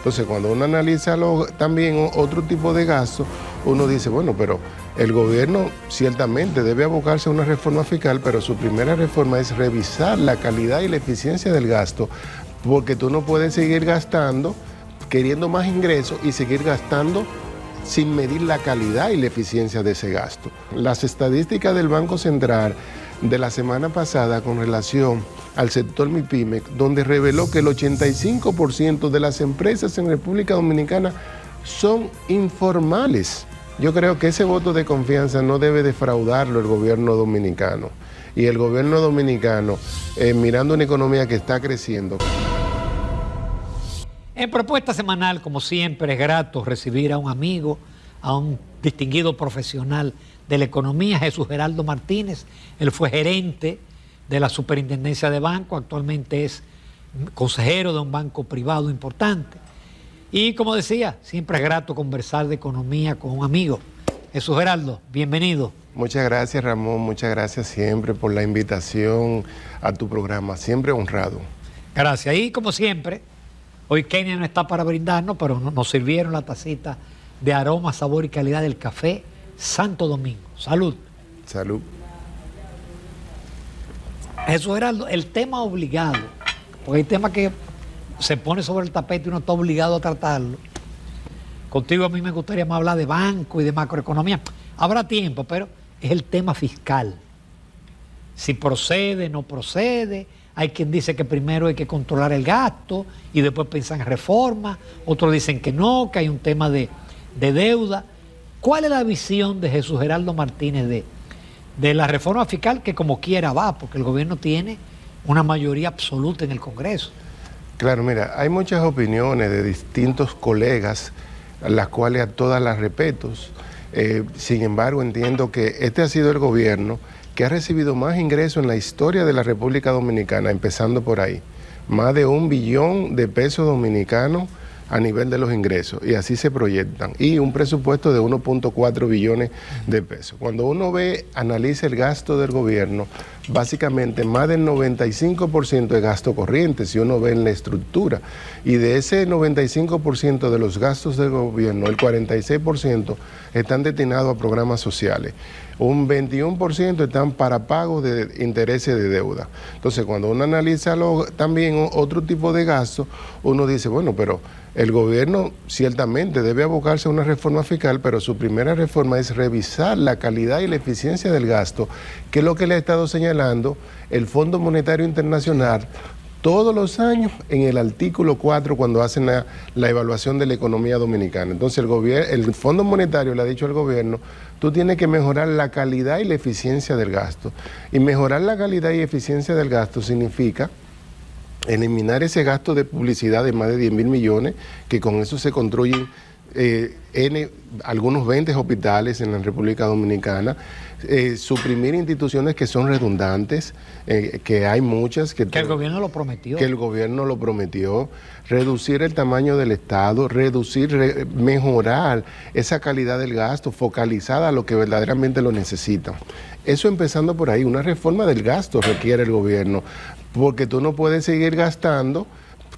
Entonces, cuando uno analiza también otro tipo de gastos, uno dice, bueno, pero el gobierno ciertamente debe abocarse a una reforma fiscal, pero su primera reforma es revisar la calidad y la eficiencia del gasto, porque tú no puedes seguir gastando, queriendo más ingresos y seguir gastando sin medir la calidad y la eficiencia de ese gasto. Las estadísticas del Banco Central de la semana pasada con relación al sector MIPYME, donde reveló que el 85% de las empresas en República Dominicana son informales. Yo creo que ese voto de confianza no debe defraudarlo el gobierno dominicano. Y el gobierno dominicano, mirando una economía que está creciendo. En Propuesta Semanal, como siempre, es grato recibir a un amigo, a un distinguido profesional de la economía, Jesús Geraldo Martínez. Él fue gerente de la Superintendencia de Banco, actualmente es consejero de un banco privado importante. Y como decía, siempre es grato conversar de economía con un amigo. Jesús Geraldo, bienvenido. Muchas gracias, Ramón, muchas gracias siempre por la invitación a tu programa, siempre honrado. Gracias. Y como siempre, hoy Kenia no está para brindarnos, pero nos sirvieron la tacita de aroma, sabor y calidad del café Santo Domingo. Salud. Salud. Jesús Geraldo, el tema obligado, porque hay temas que se pone sobre el tapete y uno está obligado a tratarlo. Contigo a mí me gustaría más hablar de banco y de macroeconomía. Habrá tiempo, pero es el tema fiscal. Si procede, no procede. Hay quien dice que primero hay que controlar el gasto y después pensar en reforma. Otros dicen que no, que hay un tema de deuda. ¿Cuál es la visión de Jesús Geraldo Martínez de la reforma fiscal, que como quiera va, porque el gobierno tiene una mayoría absoluta en el Congreso? Claro, mira, hay muchas opiniones de distintos colegas, las cuales a todas las respeto. Sin embargo, entiendo que este ha sido el gobierno que ha recibido más ingresos en la historia de la República Dominicana, empezando por ahí. Más de 1 billón de pesos dominicanos a nivel de los ingresos, y así se proyectan, y un presupuesto de 1.4 billones de pesos. Cuando uno analiza el gasto del gobierno, básicamente más del 95% es gasto corriente, si uno ve en la estructura, y de ese 95% de los gastos del gobierno, el 46% están destinados a programas sociales. Un 21% están para pagos de intereses de deuda. Entonces, cuando uno analiza también otro tipo de gastos, uno dice, bueno, pero el gobierno ciertamente debe abocarse a una reforma fiscal, pero su primera reforma es revisar la calidad y la eficiencia del gasto, que es lo que le ha estado señalando el Fondo Monetario Internacional todos los años en el artículo 4 cuando hacen la evaluación de la economía dominicana. Entonces el Fondo Monetario le ha dicho al gobierno, tú tienes que mejorar la calidad y la eficiencia del gasto. Y mejorar la calidad y eficiencia del gasto significa eliminar ese gasto de publicidad de más de 10 mil millones, que con eso se construyen algunos 20 hospitales en la República Dominicana, suprimir instituciones que son redundantes, que hay muchas. Que el gobierno lo prometió. Que el gobierno lo prometió, reducir el tamaño del Estado, mejorar esa calidad del gasto, focalizada a lo que verdaderamente lo necesitan. Eso empezando por ahí, una reforma del gasto requiere el gobierno, porque tú no puedes seguir gastando,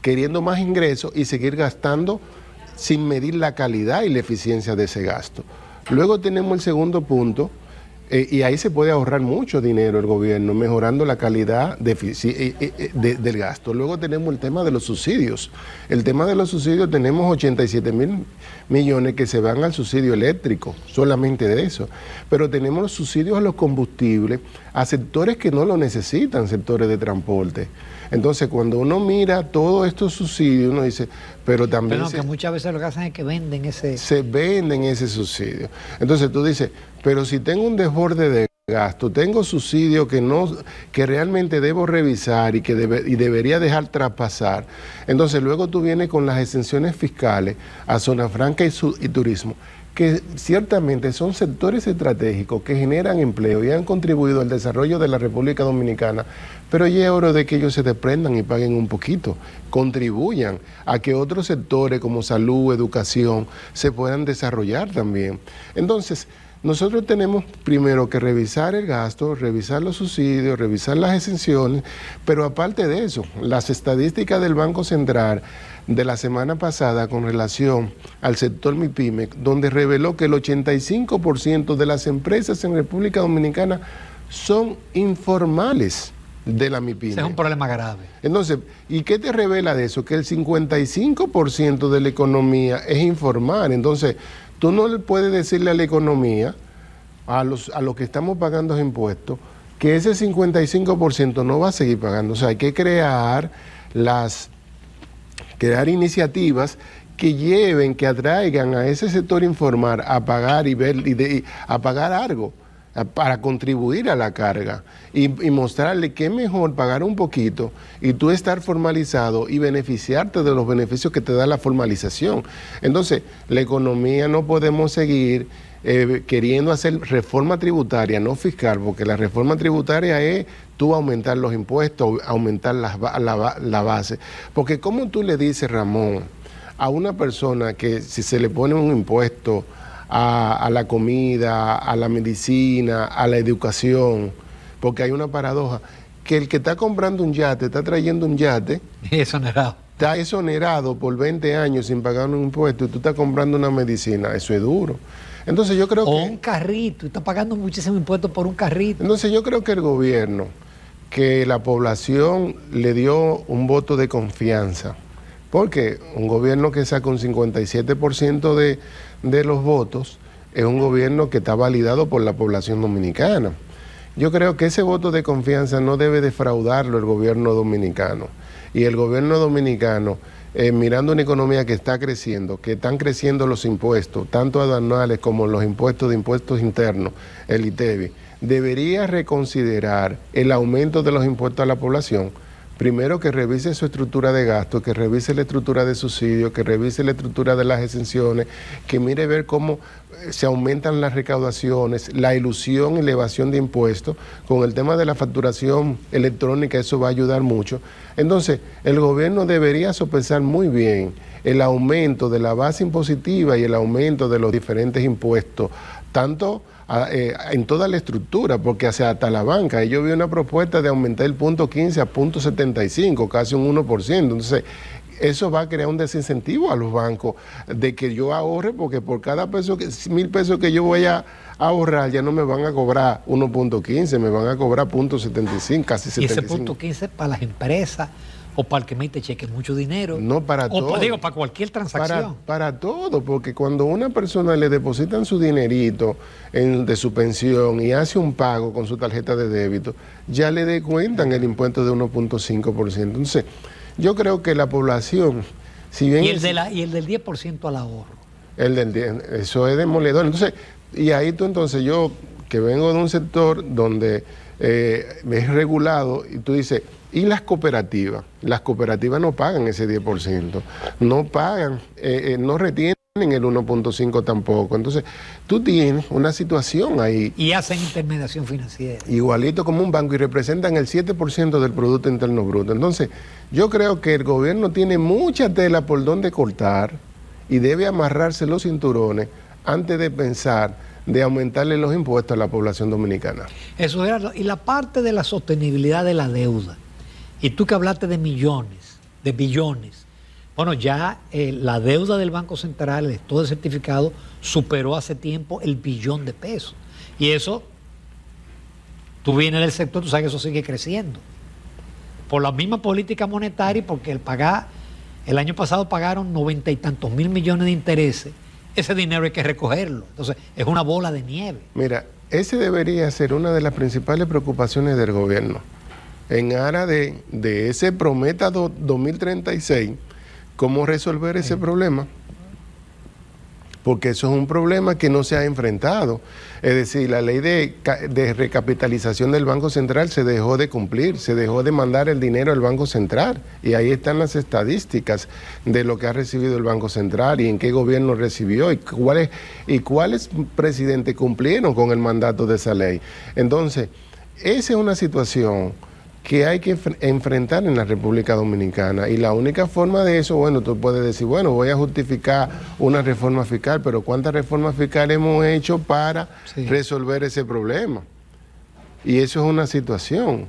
queriendo más ingresos y seguir gastando sin medir la calidad y la eficiencia de ese gasto. Luego tenemos el segundo punto, y ahí se puede ahorrar mucho dinero el gobierno, mejorando la calidad del gasto. Luego tenemos el tema de los subsidios. El tema de los subsidios, tenemos 87 mil millones que se van al subsidio eléctrico, solamente de eso. Pero tenemos los subsidios a los combustibles, a sectores que no lo necesitan, sectores de transporte. Entonces, cuando uno mira todos estos subsidios, uno dice, pero también... Pero que muchas veces lo que hacen es que venden ese... Se venden ese subsidio. Entonces tú dices, pero si tengo un desborde de gasto, tengo subsidios que realmente debo revisar y que debería dejar traspasar. Entonces luego tú vienes con las exenciones fiscales a zona franca y turismo, que ciertamente son sectores estratégicos que generan empleo y han contribuido al desarrollo de la República Dominicana, pero ya es hora de que ellos se desprendan y paguen un poquito, contribuyan a que otros sectores como salud, educación, se puedan desarrollar también. Entonces, nosotros tenemos primero que revisar el gasto, revisar los subsidios, revisar las exenciones, pero aparte de eso, las estadísticas del Banco Central de la semana pasada con relación al sector MIPYME, donde reveló que el 85% de las empresas en República Dominicana son informales de la MIPYME. Ese es un problema grave. Entonces, ¿y qué te revela de eso? Que el 55% de la economía es informal. Entonces, tú no le puedes decirle a la economía, a los que estamos pagando los impuestos, que ese 55% no va a seguir pagando. O sea, hay que crear iniciativas que lleven, que atraigan a ese sector informal a pagar a pagar algo para contribuir a la carga y mostrarle que es mejor pagar un poquito y tú estar formalizado y beneficiarte de los beneficios que te da la formalización. Entonces, la economía no podemos seguir queriendo hacer reforma tributaria, no fiscal, porque la reforma tributaria es tú aumentar los impuestos, aumentar la base. Porque ¿cómo tú le dices, Ramón, a una persona que si se le pone un impuesto a la comida, a la medicina, a la educación, porque hay una paradoja, que el que está comprando un yate, está trayendo un yate, exonerado. Está exonerado por 20 años sin pagar un impuesto y tú estás comprando una medicina, eso es duro. Entonces yo creo o un carrito, está pagando muchísimo impuesto por un carrito. Entonces yo creo que el gobierno, que la población le dio un voto de confianza, porque un gobierno que saca un 57% de los votos es un gobierno que está validado por la población dominicana. Yo creo que ese voto de confianza no debe defraudarlo el gobierno dominicano. Y el gobierno dominicano, mirando una economía que está creciendo, que están creciendo los impuestos, tanto aduanales como los impuestos de impuestos internos, el ITEBI, debería reconsiderar el aumento de los impuestos a la población. Primero, que revise su estructura de gasto, que revise la estructura de subsidios, que revise la estructura de las exenciones, que mire ver cómo se aumentan las recaudaciones, la ilusión y la evasión de impuestos. Con el tema de la facturación electrónica, eso va a ayudar mucho. Entonces, el gobierno debería sopesar muy bien el aumento de la base impositiva y el aumento de los diferentes impuestos, tanto en toda la estructura, porque hasta la banca, yo vi una propuesta de aumentar el punto 15 a punto 75, casi un 1%, entonces eso va a crear un desincentivo a los bancos de que yo ahorre, porque por cada peso, 1,000 pesos que yo voy a ahorrar, ya no me van a cobrar 1.15, me van a cobrar punto 75, casi 75. Y ese punto 15 para las empresas, o para el que mete cheque mucho dinero. No, para todo. Digo, para cualquier transacción. Para todo, porque cuando una persona le depositan su dinerito de su pensión y hace un pago con su tarjeta de débito, ya le descuentan el impuesto de 1.5%. Entonces, yo creo que la población, si bien... Y el del 10% al ahorro. Eso es demoledor. Entonces, y ahí entonces yo, que vengo de un sector donde es regulado, y tú dices... Y las cooperativas no pagan ese 10%, no pagan, no retienen el 1.5 tampoco. Entonces, tú tienes una situación ahí. Y hacen intermediación financiera. Igualito como un banco y representan el 7% del Producto Interno Bruto. Entonces, yo creo que el gobierno tiene mucha tela por donde cortar y debe amarrarse los cinturones antes de pensar de aumentarle los impuestos a la población dominicana. Eso era, y la parte de la sostenibilidad de la deuda. Y tú que hablaste de millones, de billones, bueno, ya la deuda del Banco Central, el estado de certificado, superó hace tiempo el billón de pesos. Y eso, tú vienes del sector, tú sabes que eso sigue creciendo. Por la misma política monetaria y porque el año pasado pagaron 90 y tantos mil millones de intereses, ese dinero hay que recogerlo. Entonces, es una bola de nieve. Mira, ese debería ser una de las principales preocupaciones del gobierno. En aras de ese Prometa 2036, ¿cómo resolver ese problema? Porque eso es un problema que no se ha enfrentado. Es decir, la ley de recapitalización del Banco Central se dejó de cumplir, se dejó de mandar el dinero al Banco Central. Y ahí están las estadísticas de lo que ha recibido el Banco Central y en qué gobierno recibió y cuáles presidentes cumplieron con el mandato de esa ley. Entonces, esa es una situación que hay que enfrentar en la República Dominicana. Y la única forma de eso, bueno, tú puedes decir, bueno, voy a justificar una reforma fiscal, pero ¿cuántas reformas fiscales hemos hecho para resolver ese problema? Y eso es una situación.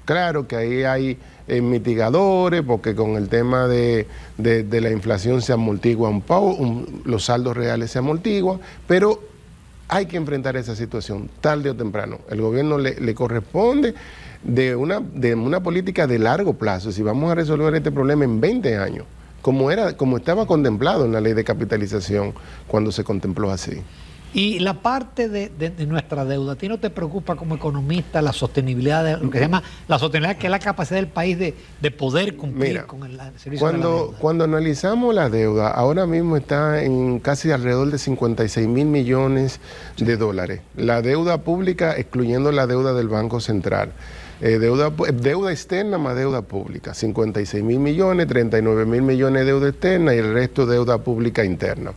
Claro que ahí hay mitigadores, porque con el tema de la inflación se amortigua un poco, los saldos reales se amortiguan, pero hay que enfrentar esa situación tarde o temprano. El gobierno le corresponde de una política de largo plazo, si vamos a resolver este problema en 20 años, como estaba contemplado en la ley de capitalización cuando se contempló así. Y la parte de nuestra deuda, ¿a ti no te preocupa como economista la sostenibilidad, de lo que se llama la sostenibilidad, que es la capacidad del país de poder cumplir con el servicio de la deuda? Cuando analizamos la deuda, ahora mismo está en casi alrededor de 56 mil millones de dólares. La deuda pública, excluyendo la deuda del Banco Central. Deuda externa más deuda pública, 56 mil millones, 39 mil millones de deuda externa y el resto deuda pública interna.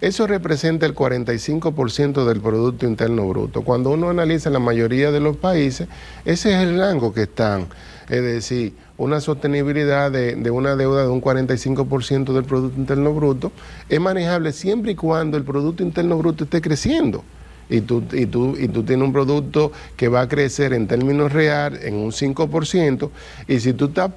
Eso representa el 45% del Producto Interno Bruto. Cuando uno analiza la mayoría de los países, ese es el rango que están. Es decir, una sostenibilidad de una deuda de un 45% del Producto Interno Bruto es manejable siempre y cuando el Producto Interno Bruto esté creciendo. Y tú tienes un producto que va a crecer en términos reales en un 5%, y si tú estás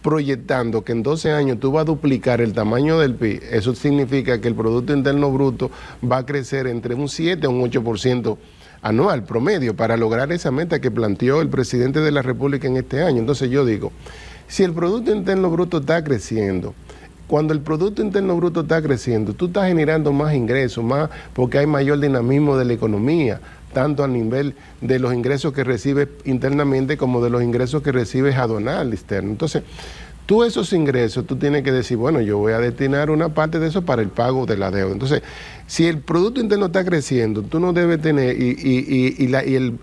proyectando que en 12 años tú vas a duplicar el tamaño del PIB, eso significa que el Producto Interno Bruto va a crecer entre un 7 a un 8% anual promedio para lograr esa meta que planteó el presidente de la República en este año. Entonces yo digo, si el Producto Interno Bruto está creciendo, cuando el Producto Interno Bruto está creciendo, tú estás generando más ingresos, más porque hay mayor dinamismo de la economía, tanto a nivel de los ingresos que recibes internamente como de los ingresos que recibes aduanal externo. Entonces, tú esos ingresos, tú tienes que decir, bueno, yo voy a destinar una parte de eso para el pago de la deuda. Entonces, si el Producto Interno está creciendo, tú no debes tener, y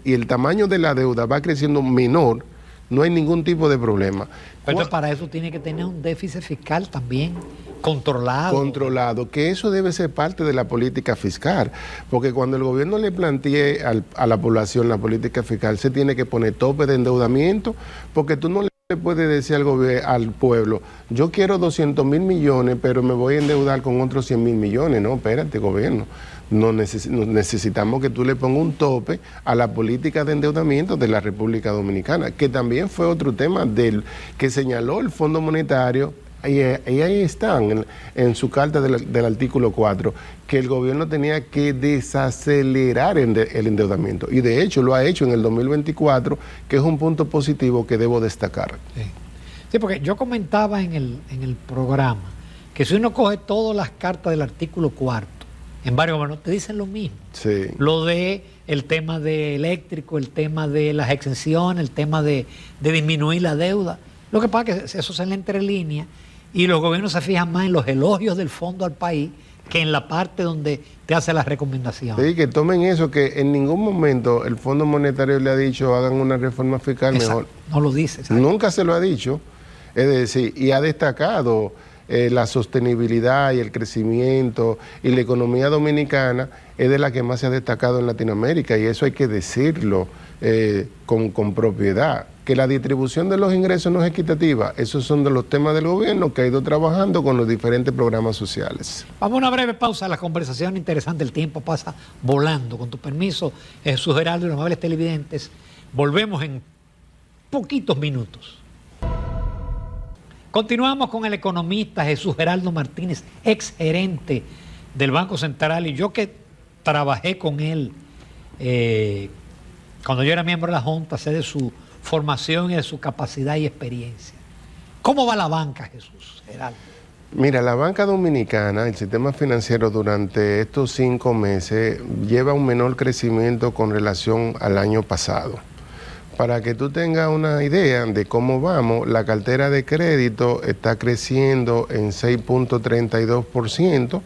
el tamaño de la deuda va creciendo menor, no hay ningún tipo de problema. Pero para eso tiene que tener un déficit fiscal también controlado. Controlado, que eso debe ser parte de la política fiscal, porque cuando el gobierno le plantee a la población la política fiscal, se tiene que poner tope de endeudamiento, porque tú no le puedes decir al pueblo, yo quiero 200 mil millones, pero me voy a endeudar con otros 100 mil millones. No, espérate, gobierno. Necesitamos que tú le pongas un tope a la política de endeudamiento de la República Dominicana, que también fue otro tema que señaló el Fondo Monetario, y ahí están en su carta del artículo 4, que el gobierno tenía que desacelerar el endeudamiento, y de hecho lo ha hecho en el 2024, que es un punto positivo que debo destacar. Sí, porque yo comentaba en el programa que si uno coge todas las cartas del artículo 4, en varios momentos te dicen lo mismo. Sí. Lo de el tema de eléctrico, el tema de las exenciones, el tema de disminuir la deuda. Lo que pasa es que eso se lee entre líneas y los gobiernos se fijan más en los elogios del fondo al país que en la parte donde te hace las recomendaciones. Sí, que tomen eso, que en ningún momento el Fondo Monetario le ha dicho hagan una reforma fiscal. Exacto. Mejor. No lo dice. Exacto. Nunca se lo ha dicho. Es decir, y ha destacado la sostenibilidad y el crecimiento, y la economía dominicana es de la que más se ha destacado en Latinoamérica, y eso hay que decirlo con propiedad. Que la distribución de los ingresos no es equitativa, esos son de los temas del gobierno que ha ido trabajando con los diferentes programas sociales. Vamos a una breve pausa, la conversación interesante, el tiempo pasa volando. Con tu permiso, Jesús Geraldo y los amables televidentes, volvemos en poquitos minutos. Continuamos con el economista Jesús Geraldo Martínez, ex gerente del Banco Central, y yo que trabajé con él cuando yo era miembro de la Junta, sé de su formación y de su capacidad y experiencia. ¿Cómo va la banca, Jesús Geraldo? Mira, la banca dominicana, el sistema financiero durante estos 5 meses lleva un menor crecimiento con relación al año pasado. Para que tú tengas una idea de cómo vamos, la cartera de crédito está creciendo en 6.32%,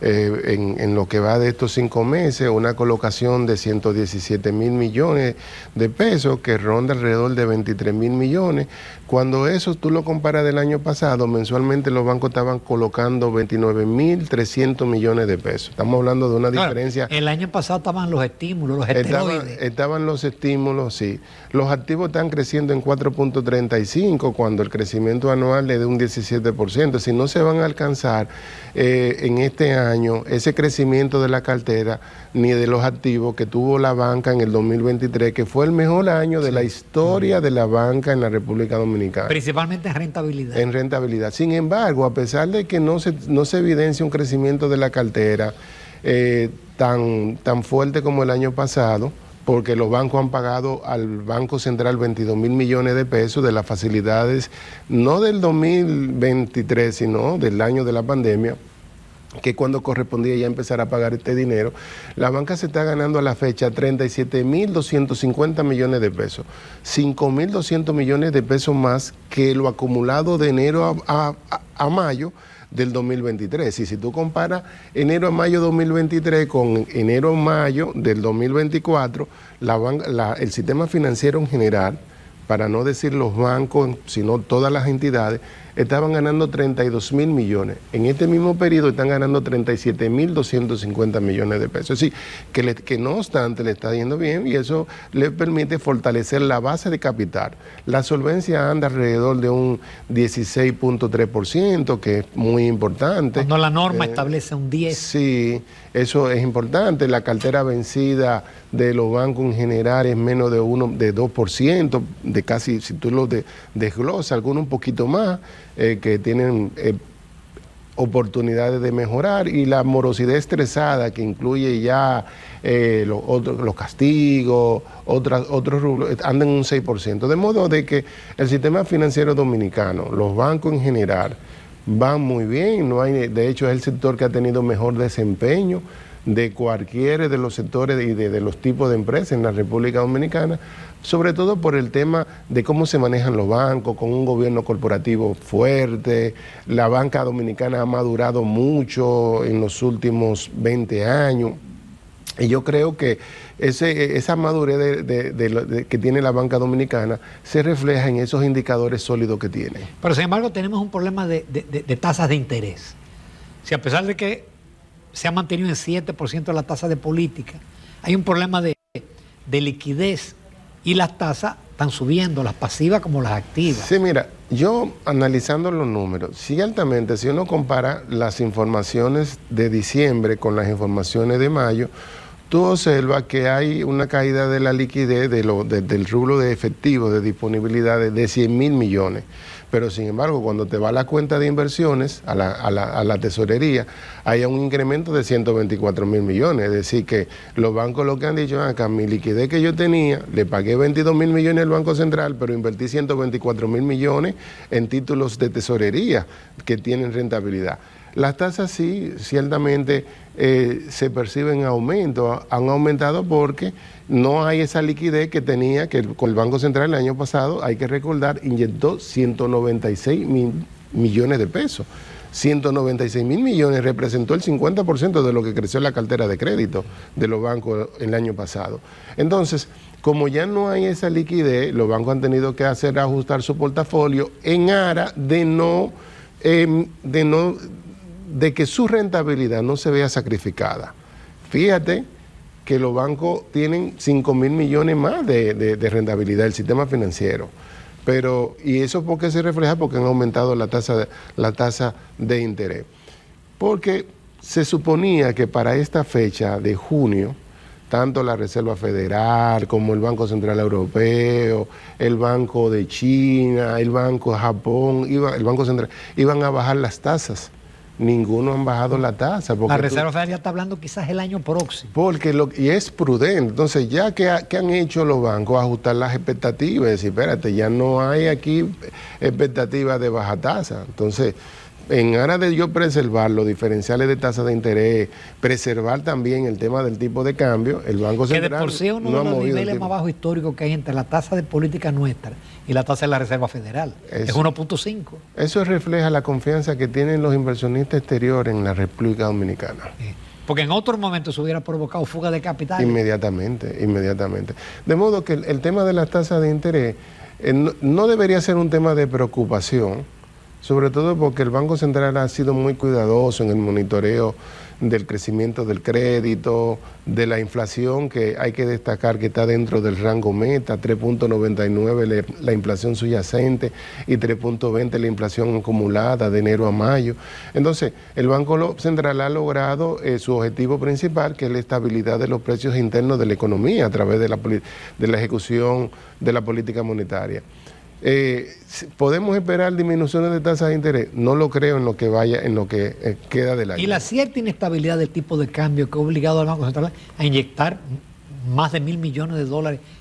en lo que va de estos 5 meses, una colocación de 117 mil millones de pesos que ronda alrededor de 23 mil millones, Cuando eso tú lo comparas del año pasado, mensualmente los bancos estaban colocando 29.300 millones de pesos. Estamos hablando de una diferencia. El año pasado estaban los estímulos, los esteroides. Estaban los estímulos, sí. Los activos están creciendo en 4.35 cuando el crecimiento anual es de un 17%. Si no se van a alcanzar en este año ese crecimiento de la cartera ni de los activos que tuvo la banca en el 2023, que fue el mejor año de la historia de la banca en la República Dominicana. Principalmente en rentabilidad. En rentabilidad. Sin embargo, a pesar de que no se evidencia un crecimiento de la cartera tan fuerte como el año pasado, porque los bancos han pagado al Banco Central 22.000 millones de pesos de las facilidades, no del 2023, sino del año de la pandemia, que cuando correspondía ya empezar a pagar este dinero, la banca se está ganando a la fecha 37.250 millones de pesos, 5.200 millones de pesos más que lo acumulado de enero a mayo del 2023. Y si tú comparas enero a mayo 2023 con enero a mayo del 2024, el sistema financiero en general, para no decir los bancos, sino todas las entidades, estaban ganando 32.000 millones. En este mismo periodo están ganando 37.250 millones de pesos. Es decir, que no obstante le está yendo bien y eso le permite fortalecer la base de capital. La solvencia anda alrededor de un 16.3%, que es muy importante. Cuando la norma establece un 10%. Sí, eso es importante. La cartera vencida de los bancos en general es menos de 2%, de casi, si tú lo desglosas, algunos un poquito más, que tienen oportunidades de mejorar, y la morosidad estresada, que incluye ya los castigos, otros rubros, andan en un 6%. De modo de que el sistema financiero dominicano, los bancos en general, van muy bien. De hecho, es el sector que ha tenido mejor desempeño de cualquiera de los sectores y de los tipos de empresas en la República Dominicana, sobre todo por el tema de cómo se manejan los bancos, con un gobierno corporativo fuerte. La banca dominicana ha madurado mucho en los últimos 20 años. Y yo creo que esa madurez que tiene la banca dominicana se refleja en esos indicadores sólidos que tiene. Pero sin embargo tenemos un problema de tasas de interés. Si a pesar de que se ha mantenido en 7% la tasa de política, hay un problema de liquidez y las tasas están subiendo, las pasivas como las activas. Sí, mira, yo analizando los números, ciertamente si uno compara las informaciones de diciembre con las informaciones de mayo, tú observas que hay una caída de la liquidez del rubro de efectivo, de disponibilidad de 100.000 millones. Pero sin embargo, cuando te va a la cuenta de inversiones, a la tesorería, hay un incremento de 124.000 millones. Es decir, que los bancos lo que han dicho, acá mi liquidez que yo tenía, le pagué 22.000 millones al Banco Central, pero invertí 124.000 millones en títulos de tesorería que tienen rentabilidad. Las tasas sí, ciertamente se perciben aumento, han aumentado porque no hay esa liquidez que tenía, que con el Banco Central el año pasado, hay que recordar, inyectó 196.000 millones de pesos. 196.000 millones representó el 50% de lo que creció la cartera de crédito de los bancos el año pasado. Entonces, como ya no hay esa liquidez, los bancos han tenido que ajustar su portafolio en aras de que su rentabilidad no se vea sacrificada. Fíjate que los bancos tienen 5.000 millones más de rentabilidad del sistema financiero. ¿Y eso por qué se refleja? Porque han aumentado la tasa de interés. Porque se suponía que para esta fecha de junio, tanto la Reserva Federal como el Banco Central Europeo, el Banco de China, el Banco de Japón, el Banco Central, iban a bajar las tasas. Ninguno han bajado la tasa. La Reserva Federal ya está hablando quizás el año próximo. Y es prudente. Entonces, ya que han hecho los bancos, ajustar las expectativas, decir, espérate, ya no hay aquí expectativas de baja tasa. Entonces, en aras de yo preservar los diferenciales de tasas de interés, preservar también el tema del tipo de cambio, el Banco Central que de por sí es uno de los niveles más bajos históricos que hay entre la tasa de política nuestra y la tasa de la Reserva Federal. Es 1.5. Eso refleja la confianza que tienen los inversionistas exteriores en la República Dominicana. Sí. Porque en otro momento se hubiera provocado fuga de capital. Inmediatamente. De modo que el tema de las tasas de interés no debería ser un tema de preocupación, sobre todo porque el Banco Central ha sido muy cuidadoso en el monitoreo del crecimiento del crédito, de la inflación, que hay que destacar que está dentro del rango meta, 3.99 la inflación subyacente y 3.20 la inflación acumulada de enero a mayo. Entonces, el Banco Central ha logrado su objetivo principal, que es la estabilidad de los precios internos de la economía a través de la ejecución de la política monetaria. ¿Podemos esperar disminuciones de tasas de interés? No lo creo en lo que queda del año. Y la cierta inestabilidad del tipo de cambio que ha obligado al Banco Central a inyectar más de $1.000 millones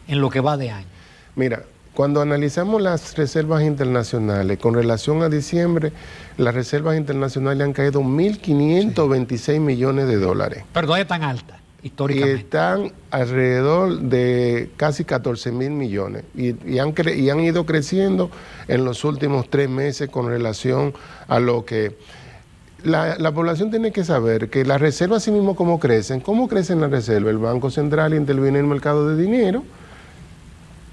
en lo que va de año. Mira, cuando analizamos las reservas internacionales, con relación a diciembre, las reservas internacionales han caído 1.526 millones de dólares. Pero no es tan alta. Históricamente. Y están alrededor de casi 14.000 millones y han ido creciendo en los últimos 3 meses con relación a lo que... La población tiene que saber que las reservas, así mismo como crecen, ¿cómo crecen las reservas? El Banco Central interviene en el mercado de dinero,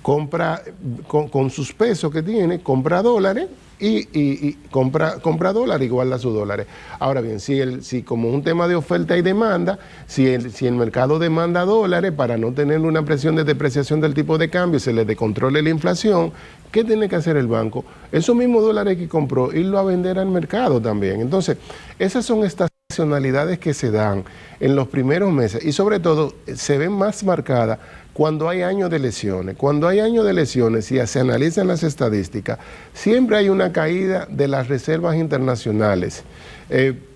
compra con sus pesos que tiene, compra dólares y compra dólares y guarda sus dólares. Ahora bien, si como un tema de oferta y demanda, si el mercado demanda dólares para no tener una presión de depreciación del tipo de cambio, se le descontrole la inflación, ¿qué tiene que hacer el banco? Esos mismos dólares que compró, irlo a vender al mercado también. Entonces, esas son estacionalidades que se dan en los primeros meses y sobre todo se ven más marcadas cuando hay años de elecciones. Cuando hay años de elecciones y se analizan las estadísticas, siempre hay una caída de las reservas internacionales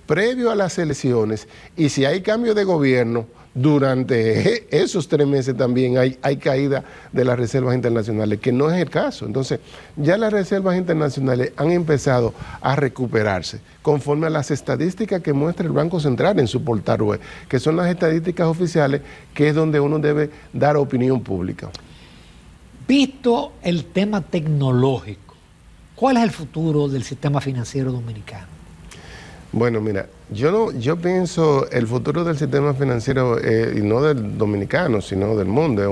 previo a las elecciones, y si hay cambio de gobierno, durante esos 3 meses también hay caída de las reservas internacionales, que no es el caso. Entonces, ya las reservas internacionales han empezado a recuperarse conforme a las estadísticas que muestra el Banco Central en su portal web, que son las estadísticas oficiales, que es donde uno debe dar opinión pública. Visto el tema tecnológico, ¿cuál es el futuro del sistema financiero dominicano? Bueno, mira, yo pienso el futuro del sistema financiero, y no del dominicano, sino del mundo,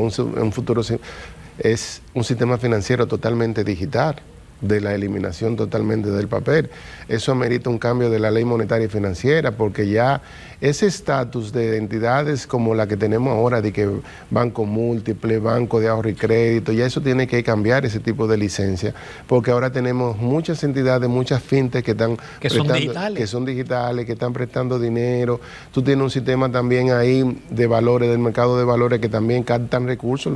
es un sistema financiero totalmente digital, de la eliminación totalmente del papel. Eso amerita un cambio de la ley monetaria y financiera, porque ya ese estatus de entidades como la que tenemos ahora, de que banco múltiple, banco de ahorro y crédito, ya eso tiene que cambiar, ese tipo de licencia, porque ahora tenemos muchas entidades, muchas fintech que están son digitales, que están prestando dinero. Tú tienes un sistema también ahí de valores, del mercado de valores, que también captan recursos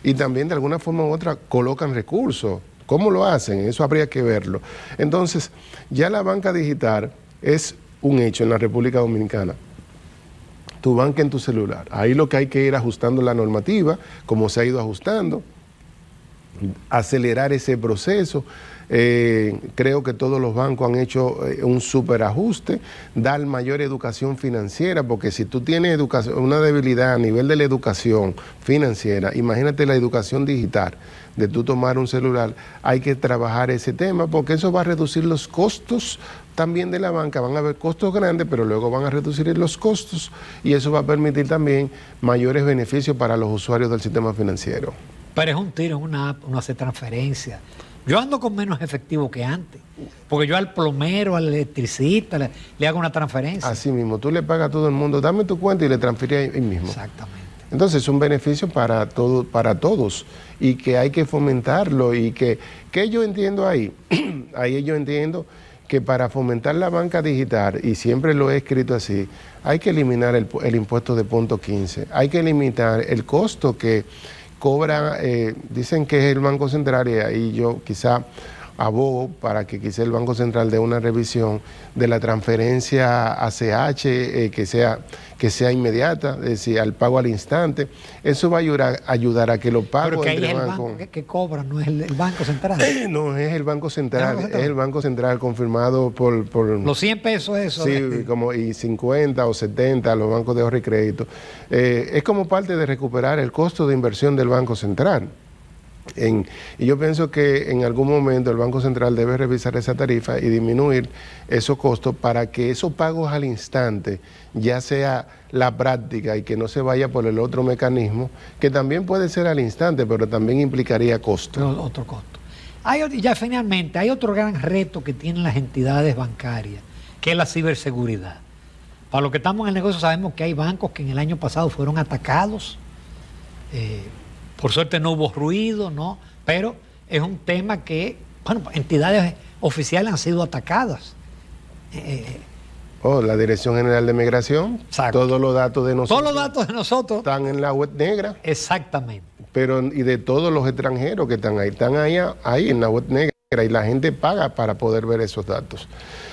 y también de alguna forma u otra colocan recursos. ¿Cómo lo hacen? Eso habría que verlo. Entonces, ya la banca digital es un hecho en la República Dominicana. Tu banca en tu celular. Ahí lo que hay que ir ajustando la normativa, como se ha ido ajustando, acelerar ese proceso. Creo que todos los bancos han hecho un súper ajuste, dar mayor educación financiera, porque si tú tienes una debilidad a nivel de la educación financiera, imagínate la educación digital, de tú tomar un celular, hay que trabajar ese tema, porque eso va a reducir los costos también de la banca. Van a haber costos grandes, pero luego van a reducir los costos y eso va a permitir también mayores beneficios para los usuarios del sistema financiero. Pero es un tiro en una app, uno hace transferencias. Yo ando con menos efectivo que antes, porque yo al plomero, al electricista, le hago una transferencia. Así mismo, tú le pagas a todo el mundo, dame tu cuenta y le transfieres ahí mismo. Exactamente. Entonces es un beneficio para todos y que hay que fomentarlo y que yo entiendo ahí, ahí yo entiendo que para fomentar la banca digital, y siempre lo he escrito así, hay que eliminar el impuesto de punto 15, hay que limitar el costo que cobra, dicen que es el Banco Central, y ahí yo quizá abogo para que quizá el Banco Central dé una revisión de la transferencia ACH, que sea inmediata, es decir, al pago al instante. Eso va a ayudar a que los pagos... Pero que ahí es el banco que cobra, no es el Banco Central. No, es el Banco Central, es el Banco Central confirmado por... Los 100 pesos eso. Sí, como y 50 o 70 los bancos de ahorro y crédito. Es como parte de recuperar el costo de inversión del Banco Central. Y yo pienso que en algún momento el Banco Central debe revisar esa tarifa y disminuir esos costos para que esos pagos al instante ya sea la práctica y que no se vaya por el otro mecanismo, que también puede ser al instante, pero también implicaría costo. Otro costo. Y ya finalmente, hay otro gran reto que tienen las entidades bancarias, que es la ciberseguridad. Para los que estamos en el negocio sabemos que hay bancos que en el año pasado fueron atacados. Por suerte no hubo ruido, ¿no? Pero es un tema que, bueno, entidades oficiales han sido atacadas. La Dirección General de Migración, Exacto. todos los datos de nosotros. Todos los datos de nosotros están en la web negra. Exactamente. Pero, y de todos los extranjeros que están ahí en la web negra, y la gente paga para poder ver esos datos.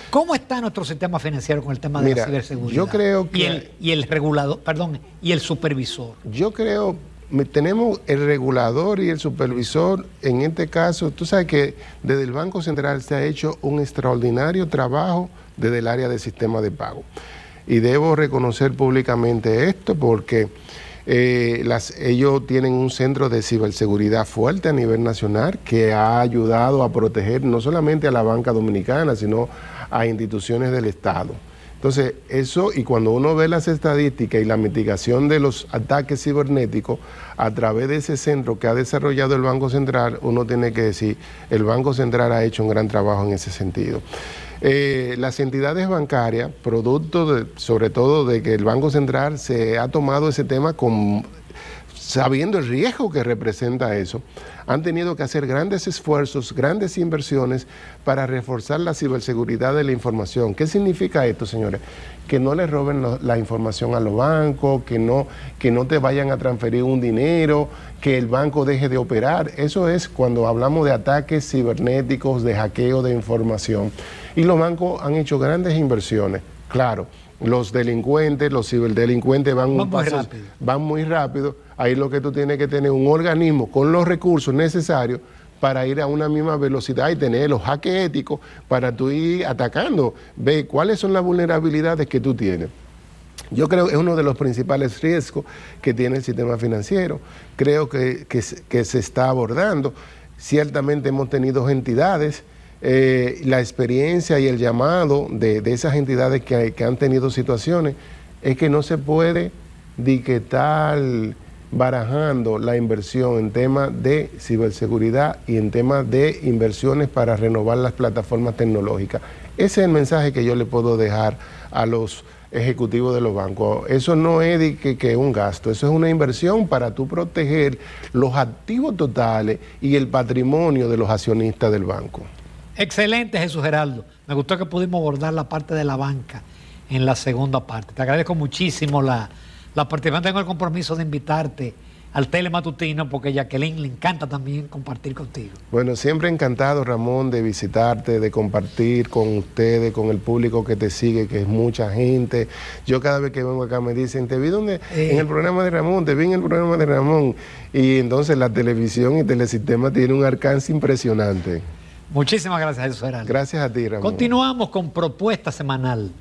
¿Cómo está nuestro sistema financiero con el tema de la ciberseguridad? Yo creo que... Y el regulador, perdón, y el supervisor. Yo creo, tenemos el regulador y el supervisor, en este caso, tú sabes que desde el Banco Central se ha hecho un extraordinario trabajo desde el área de sistema de pago. Y debo reconocer públicamente esto porque ellos tienen un centro de ciberseguridad fuerte a nivel nacional que ha ayudado a proteger no solamente a la banca dominicana, sino a instituciones del Estado. Entonces, eso, y cuando uno ve las estadísticas y la mitigación de los ataques cibernéticos a través de ese centro que ha desarrollado el Banco Central, uno tiene que decir, el Banco Central ha hecho un gran trabajo en ese sentido. Las entidades bancarias, producto sobre todo de que el Banco Central se ha tomado ese tema sabiendo el riesgo que representa eso, han tenido que hacer grandes esfuerzos, grandes inversiones para reforzar la ciberseguridad de la información. ¿Qué significa esto, señores? Que no le roben la información a los bancos, que no te vayan a transferir un dinero, que el banco deje de operar. Eso es cuando hablamos de ataques cibernéticos, de hackeo de información. Y los bancos han hecho grandes inversiones, claro. Los delincuentes, los ciberdelincuentes van muy rápido. Ahí lo que tú tienes que tener un organismo con los recursos necesarios para ir a una misma velocidad y tener los hacks éticos para tú ir atacando. Ve cuáles son las vulnerabilidades que tú tienes. Yo creo que es uno de los principales riesgos que tiene el sistema financiero. Creo que se está abordando. Ciertamente hemos tenido entidades. La experiencia y el llamado de esas entidades que han tenido situaciones es que no se puede estar barajando la inversión en temas de ciberseguridad y en temas de inversiones para renovar las plataformas tecnológicas. Ese es el mensaje que yo le puedo dejar a los ejecutivos de los bancos. Eso no es que un gasto, eso es una inversión para tú proteger los activos totales y el patrimonio de los accionistas del banco. Excelente, Jesús Geraldo. Me gustó que pudimos abordar la parte de la banca en la segunda parte. Te agradezco muchísimo la participación. Tengo el compromiso de invitarte al Telematutino porque Jacqueline le encanta también compartir contigo. Bueno, siempre encantado, Ramón, de visitarte, de compartir con ustedes, con el público que te sigue, que es mucha gente. Yo cada vez que vengo acá me dicen, te vi en el programa de Ramón, te vi en el programa de Ramón. Y entonces la televisión y Telesistema tiene un alcance impresionante. Muchísimas gracias, Jesús Geraldo. Gracias a ti, Ramón. Continuamos con Propuesta Semanal.